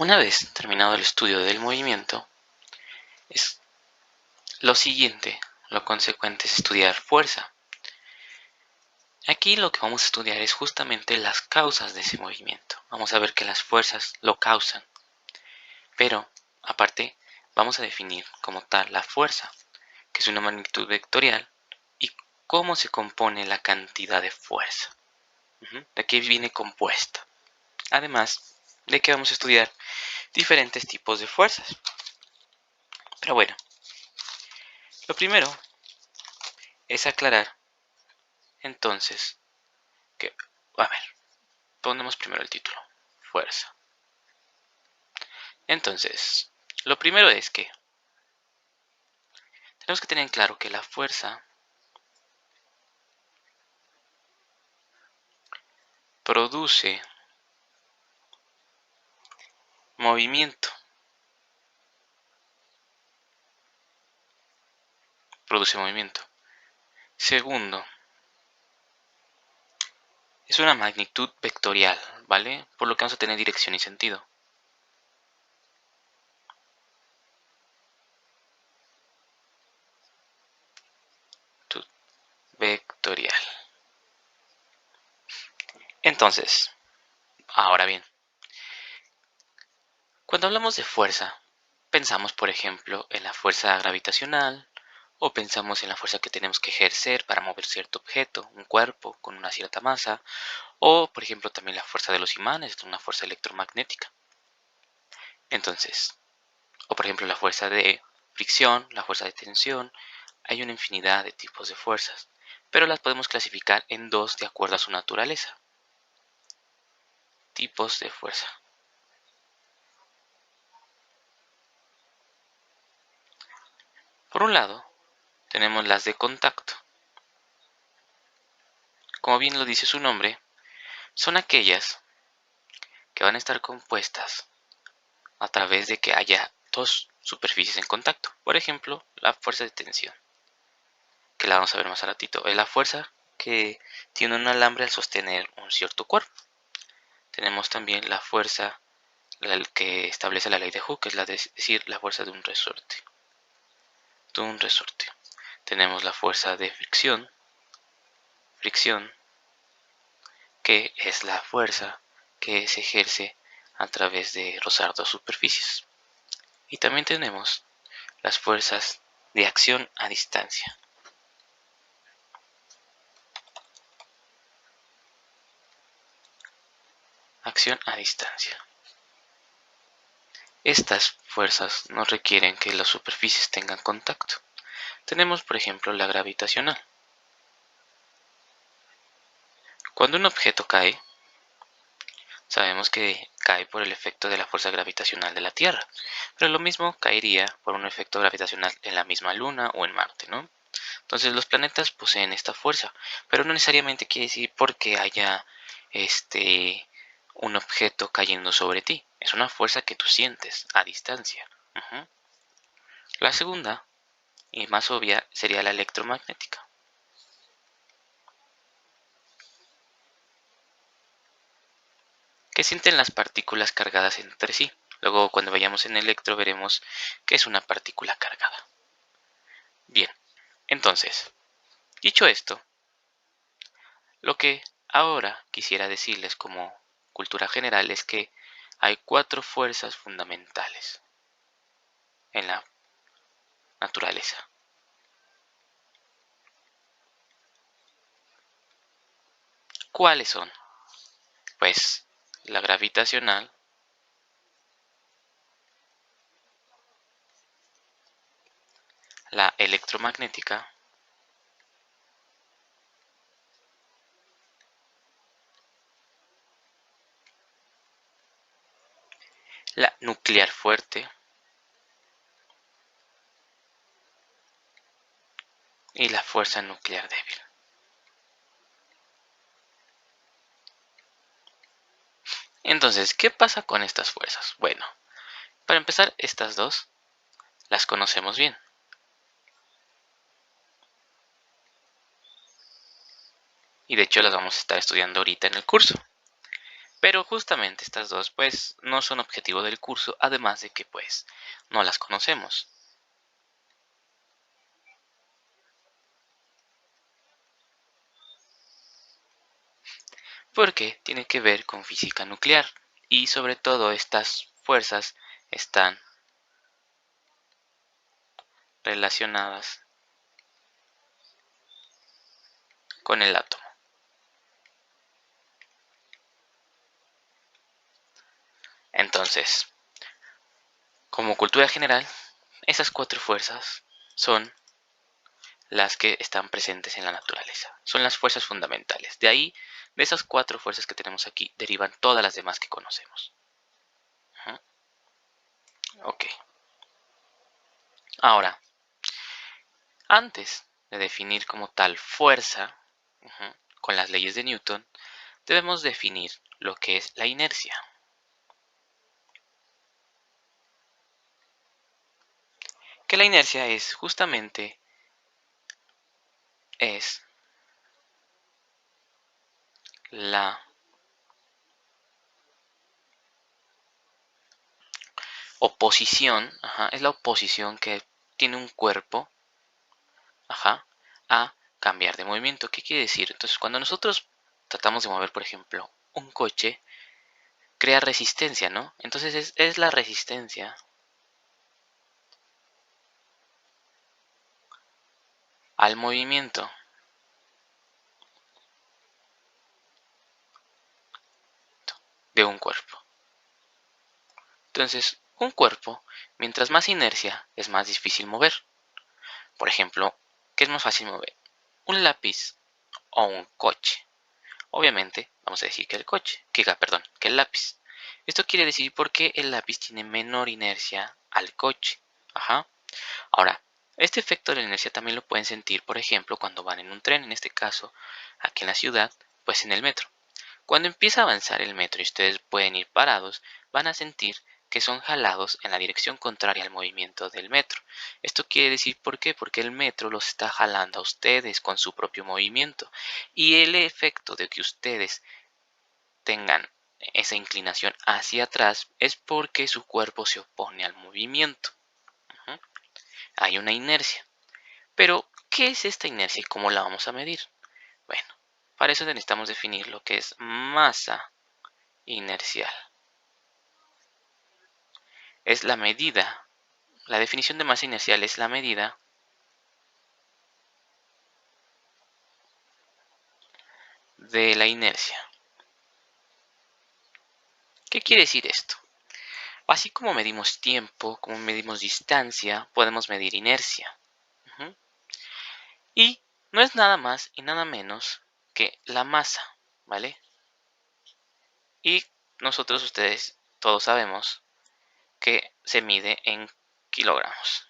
Una vez terminado el estudio del movimiento, es lo siguiente, lo consecuente es estudiar fuerza. Aquí lo que vamos a estudiar es justamente las causas de ese movimiento. Vamos a ver que las fuerzas lo causan, pero aparte vamos a definir como tal la fuerza, que es una magnitud vectorial, y cómo se compone la cantidad de fuerza. De qué viene compuesta. Además de que vamos a estudiar diferentes tipos de fuerzas. Pero bueno, lo primero es aclarar entonces que, a ver, ponemos primero el título, fuerza. Entonces, lo primero es que tenemos que tener en claro que la fuerza produce movimiento. Produce movimiento. Segundo, es una magnitud vectorial, ¿vale? Por lo que vamos a tener dirección y sentido. Vectorial. Entonces, ahora bien, cuando hablamos de fuerza, pensamos, por ejemplo, en la fuerza gravitacional, o pensamos en la fuerza que tenemos que ejercer para mover cierto objeto, un cuerpo con una cierta masa, o, por ejemplo, también la fuerza de los imanes, una fuerza electromagnética. Entonces, o por ejemplo la fuerza de fricción, la fuerza de tensión, hay una infinidad de tipos de fuerzas, pero las podemos clasificar en dos de acuerdo a su naturaleza. Tipos de fuerza. Por un lado, tenemos las de contacto. Como bien lo dice su nombre, son aquellas que van a estar compuestas a través de que haya dos superficies en contacto. Por ejemplo, la fuerza de tensión, que la vamos a ver más a ratito. Es la fuerza que tiene un alambre al sostener un cierto cuerpo. Tenemos también la fuerza que establece la ley de Hooke, es decir, la fuerza de un resorte. Tenemos la fuerza de fricción, que es la fuerza que se ejerce a través de rozar dos superficies. Y también tenemos las fuerzas de acción a distancia. Acción a distancia. Estas fuerzas no requieren que las superficies tengan contacto. Tenemos, por ejemplo, la gravitacional. Cuando un objeto cae, sabemos que cae por el efecto de la fuerza gravitacional de la Tierra, pero lo mismo caería por un efecto gravitacional en la misma Luna o en Marte, ¿no? Entonces los planetas poseen esta fuerza, pero no necesariamente quiere decir porque haya un objeto cayendo sobre ti. Es una fuerza que tú sientes a distancia. La segunda, y más obvia, sería la electromagnética. Que sienten las partículas cargadas entre sí. Luego cuando vayamos en electro veremos que es una partícula cargada. Bien, entonces, dicho esto, lo que ahora quisiera decirles como cultura general es que hay 4 fuerzas fundamentales en la naturaleza. ¿Cuáles son? Pues la gravitacional, la electromagnética, la nuclear fuerte y la fuerza nuclear débil. Entonces, ¿qué pasa con estas fuerzas? Bueno, para empezar, estas dos las conocemos bien. Y de hecho las vamos a estar estudiando ahorita en el curso. Pero justamente estas dos pues no son objetivo del curso, además de que pues no las conocemos. Porque tiene que ver con física nuclear y sobre todo estas fuerzas están relacionadas con el átomo. Entonces, como cultura general, esas cuatro fuerzas son las que están presentes en la naturaleza. Son las fuerzas fundamentales. De ahí, de esas cuatro fuerzas que tenemos aquí, derivan todas las demás que conocemos. Ok. Ahora, antes de definir como tal fuerza, con las leyes de Newton, debemos definir lo que es la inercia. Que la inercia es justamente la oposición, es la oposición que tiene un cuerpo, a cambiar de movimiento. ¿Qué quiere decir? Entonces, cuando nosotros tratamos de mover, por ejemplo, un coche, crea resistencia, ¿no? Entonces es la resistencia al movimiento de un cuerpo. Entonces, un cuerpo, mientras más inercia, es más difícil mover. Por ejemplo, ¿qué es más fácil mover? ¿Un lápiz o un coche? Obviamente, vamos a decir que que el lápiz. Esto quiere decir porque el lápiz tiene menor inercia al coche. Ahora, este efecto de la inercia también lo pueden sentir, por ejemplo, cuando van en un tren, en este caso, aquí en la ciudad, pues en el metro. Cuando empieza a avanzar el metro y ustedes pueden ir parados, van a sentir que son jalados en la dirección contraria al movimiento del metro. Esto quiere decir ¿por qué? Porque el metro los está jalando a ustedes con su propio movimiento. Y el efecto de que ustedes tengan esa inclinación hacia atrás es porque su cuerpo se opone al movimiento. Hay una inercia. Pero, ¿qué es esta inercia y cómo la vamos a medir? Bueno, para eso necesitamos definir lo que es masa inercial. Es la medida, la definición de masa inercial es la medida de la inercia. ¿Qué quiere decir esto? Así como medimos tiempo, como medimos distancia, podemos medir inercia. Y no es nada más y nada menos que la masa, ¿vale? Y nosotros, ustedes, todos sabemos que se mide en kilogramos.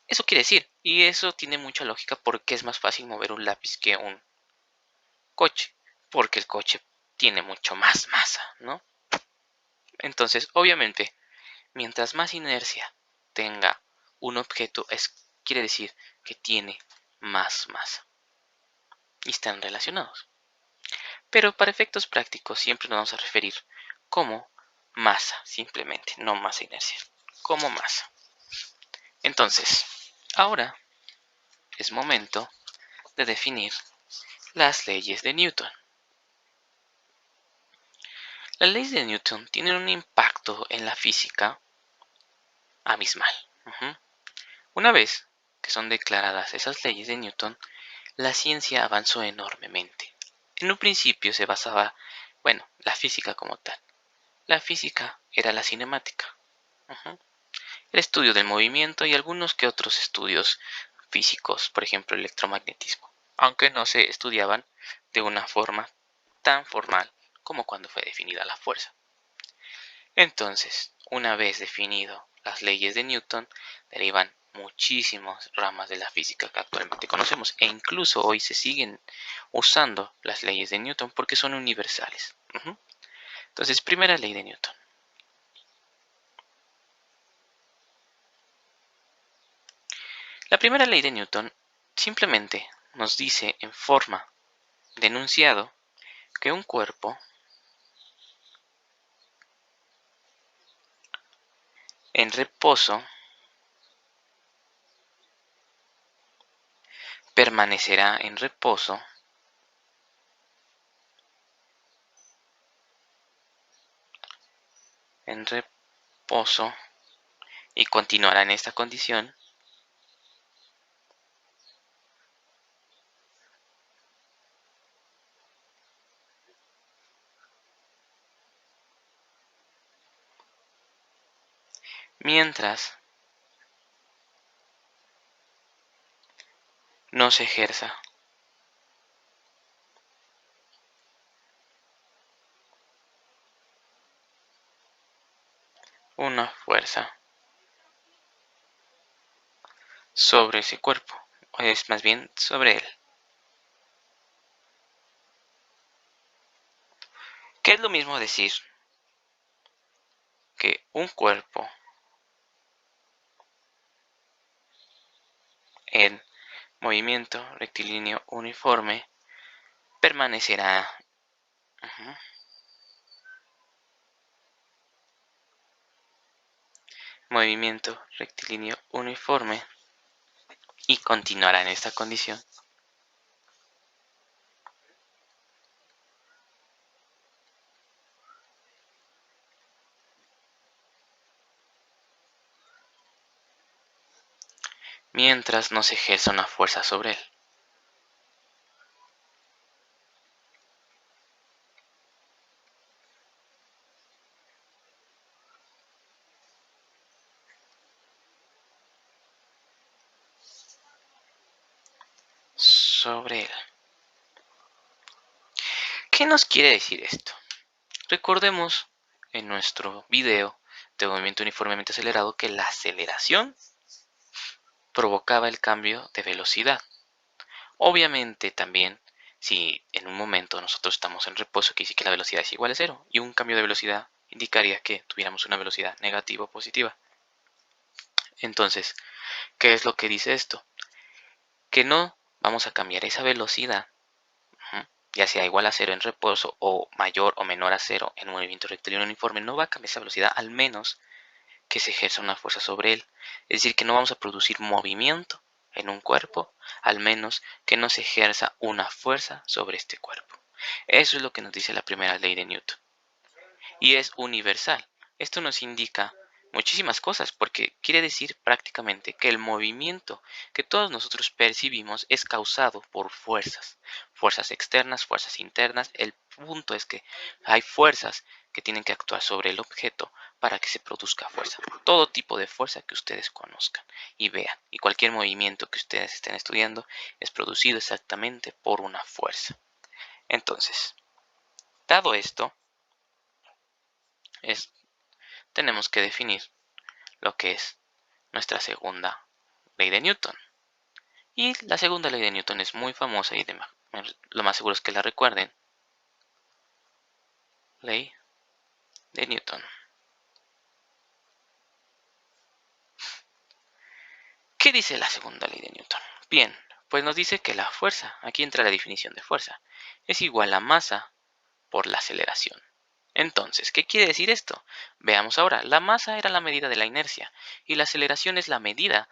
Eso quiere decir, y eso tiene mucha lógica porque es más fácil mover un lápiz que un coche, porque el coche tiene mucho más masa, ¿no? Entonces, obviamente, mientras más inercia tenga un objeto, quiere decir que tiene más masa y están relacionados. Pero para efectos prácticos siempre nos vamos a referir como masa, simplemente, no masa inercia, como masa. Entonces, ahora es momento de definir las leyes de Newton. Las leyes de Newton tienen un impacto en la física abismal. Una vez que son declaradas esas leyes de Newton, la ciencia avanzó enormemente. En un principio se basaba, la física como tal. La física era la cinemática. El estudio del movimiento y algunos que otros estudios físicos, por ejemplo el electromagnetismo, aunque no se estudiaban de una forma tan formal como cuando fue definida la fuerza. Entonces, una vez definido las leyes de Newton, derivan muchísimas ramas de la física que actualmente conocemos e incluso hoy se siguen usando las leyes de Newton porque son universales. Entonces, primera ley de Newton. La primera ley de Newton simplemente nos dice en forma de enunciado que un cuerpo en reposo permanecerá en reposo y continuará en esta condición mientras no se ejerza una fuerza sobre ese cuerpo, o es más bien sobre él. ¿Qué es lo mismo decir que un cuerpo en movimiento rectilíneo uniforme permanecerá movimiento rectilíneo uniforme y continuará en esta condición mientras no se ejerza una fuerza sobre él? Sobre él. ¿Qué nos quiere decir esto? Recordemos en nuestro video de movimiento uniformemente acelerado que la aceleración provocaba el cambio de velocidad. Obviamente también, si en un momento nosotros estamos en reposo, quiere decir que la velocidad es igual a cero, y un cambio de velocidad indicaría que tuviéramos una velocidad negativa o positiva. Entonces, ¿qué es lo que dice esto? Que no vamos a cambiar esa velocidad, ya sea igual a cero en reposo o mayor o menor a cero en un movimiento rectilíneo uniforme, no va a cambiar esa velocidad al menos que se ejerza una fuerza sobre él. Es decir, que no vamos a producir movimiento en un cuerpo, al menos que no se ejerza una fuerza sobre este cuerpo. Eso es lo que nos dice la primera ley de Newton. Y es universal. Esto nos indica muchísimas cosas, porque quiere decir prácticamente que el movimiento que todos nosotros percibimos es causado por fuerzas externas, fuerzas internas. El punto es que hay fuerzas que tienen que actuar sobre el objeto para que se produzca fuerza. Todo tipo de fuerza que ustedes conozcan y vean. Y cualquier movimiento que ustedes estén estudiando es producido exactamente por una fuerza. Entonces, dado esto, tenemos que definir lo que es nuestra segunda ley de Newton. Y la segunda ley de Newton es muy famosa y lo más seguro es que la recuerden. Ley de Newton. ¿Qué dice la segunda ley de Newton? Bien, pues nos dice que la fuerza, aquí entra la definición de fuerza, es igual a masa por la aceleración. Entonces, ¿qué quiere decir esto? Veamos ahora, la masa era la medida de la inercia y la aceleración es la medida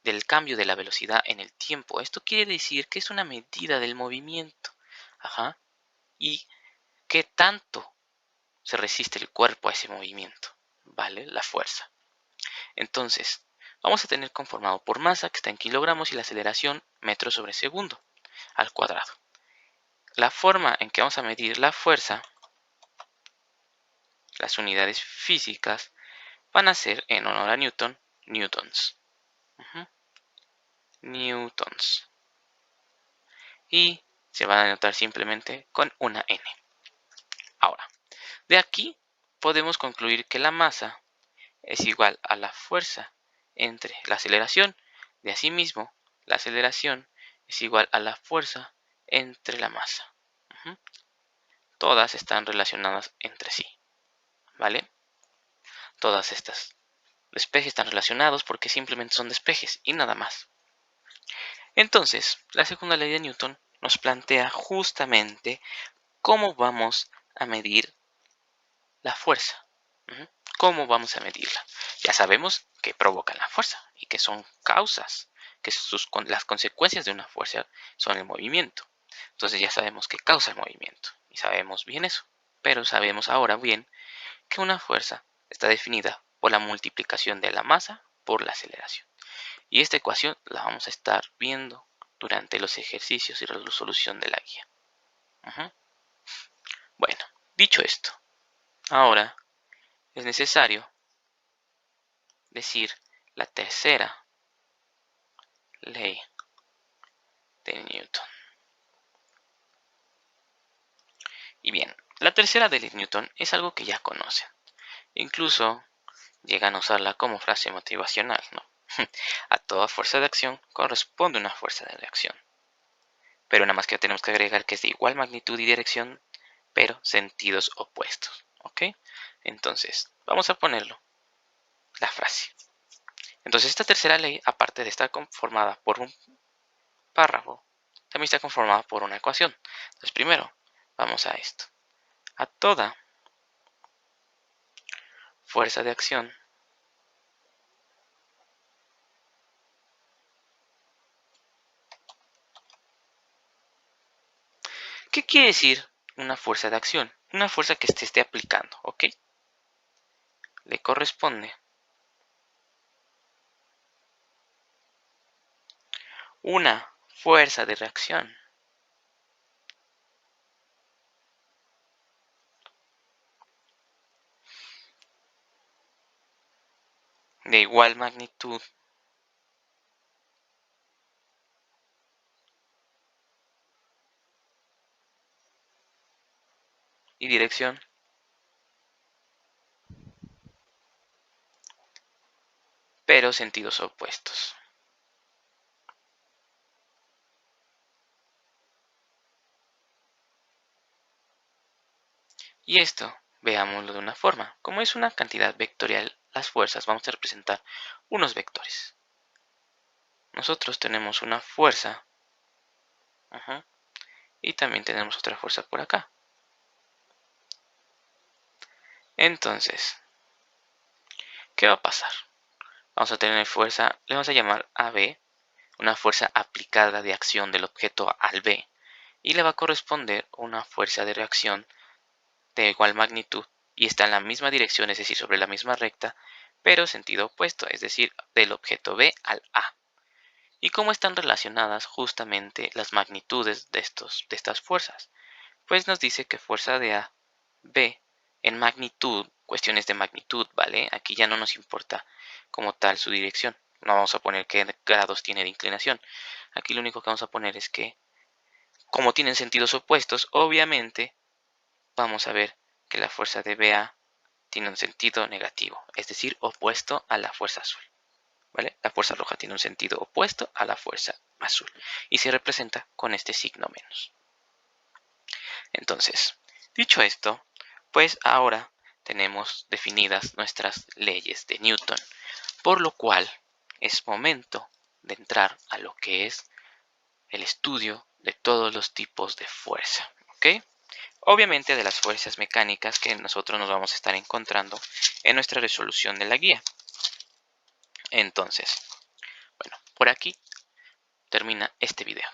del cambio de la velocidad en el tiempo. Esto quiere decir que es una medida del movimiento. Y qué tanto se resiste el cuerpo a ese movimiento, ¿vale? La fuerza. Entonces, vamos a tener conformado por masa, que está en kilogramos, y la aceleración metros sobre segundo al cuadrado. La forma en que vamos a medir la fuerza, las unidades físicas, van a ser, en honor a Newton, newtons. Newtons. Y se van a denotar simplemente con una n. Ahora, de aquí podemos concluir que la masa es igual a la fuerza entre la aceleración. De asimismo, la aceleración es igual a la fuerza entre la masa. Todas están relacionadas entre sí, ¿vale? Todas estas despejes están relacionados porque simplemente son despejes y nada más. Entonces, la segunda ley de Newton nos plantea justamente cómo vamos a medir la fuerza. ¿Cómo vamos a medirla? Ya sabemos que provocan la fuerza y que son causas, que las consecuencias de una fuerza son el movimiento. Entonces ya sabemos que causa el movimiento y sabemos bien eso. Pero sabemos ahora bien que una fuerza está definida por la multiplicación de la masa por la aceleración. Y esta ecuación la vamos a estar viendo durante los ejercicios y la resolución de la guía. Bueno, dicho esto, ahora es necesario decir la tercera ley de Newton. Y bien, la tercera ley de Newton es algo que ya conocen. Incluso llegan a usarla como frase motivacional, ¿no? A toda fuerza de acción corresponde una fuerza de reacción. Pero nada más que tenemos que agregar que es de igual magnitud y dirección, pero sentidos opuestos, ¿ok? Entonces, vamos a ponerlo, la frase. Entonces, esta tercera ley, aparte de estar conformada por un párrafo, también está conformada por una ecuación. Entonces, primero, vamos a esto. A toda fuerza de acción ¿qué quiere decir una fuerza de acción? Una fuerza que se esté aplicando, ¿ok? Le corresponde una fuerza de reacción de igual magnitud y dirección pero sentidos opuestos. Y esto, veámoslo de una forma. Como es una cantidad vectorial, las fuerzas vamos a representar unos vectores. Nosotros tenemos una fuerza y también tenemos otra fuerza por acá. Entonces, ¿qué va a pasar? Vamos a tener fuerza, le vamos a llamar AB, una fuerza aplicada de acción del objeto al B, y le va a corresponder una fuerza de reacción de igual magnitud y está en la misma dirección, es decir, sobre la misma recta, pero sentido opuesto, es decir, del objeto B al A. ¿Y cómo están relacionadas justamente las magnitudes de estas fuerzas? Pues nos dice que fuerza de A, B, en magnitud, cuestiones de magnitud, ¿vale? Aquí ya no nos importa como tal su dirección. No vamos a poner qué grados tiene de inclinación. Aquí lo único que vamos a poner es que, como tienen sentidos opuestos, obviamente vamos a ver que la fuerza de BA tiene un sentido negativo, es decir, opuesto a la fuerza azul. ¿Vale? La fuerza roja tiene un sentido opuesto a la fuerza azul y se representa con este signo menos. Entonces, dicho esto, pues ahora tenemos definidas nuestras leyes de Newton, por lo cual es momento de entrar a lo que es el estudio de todos los tipos de fuerza, ¿ok? Obviamente de las fuerzas mecánicas que nosotros nos vamos a estar encontrando en nuestra resolución de la guía. Entonces, bueno, por aquí termina este video.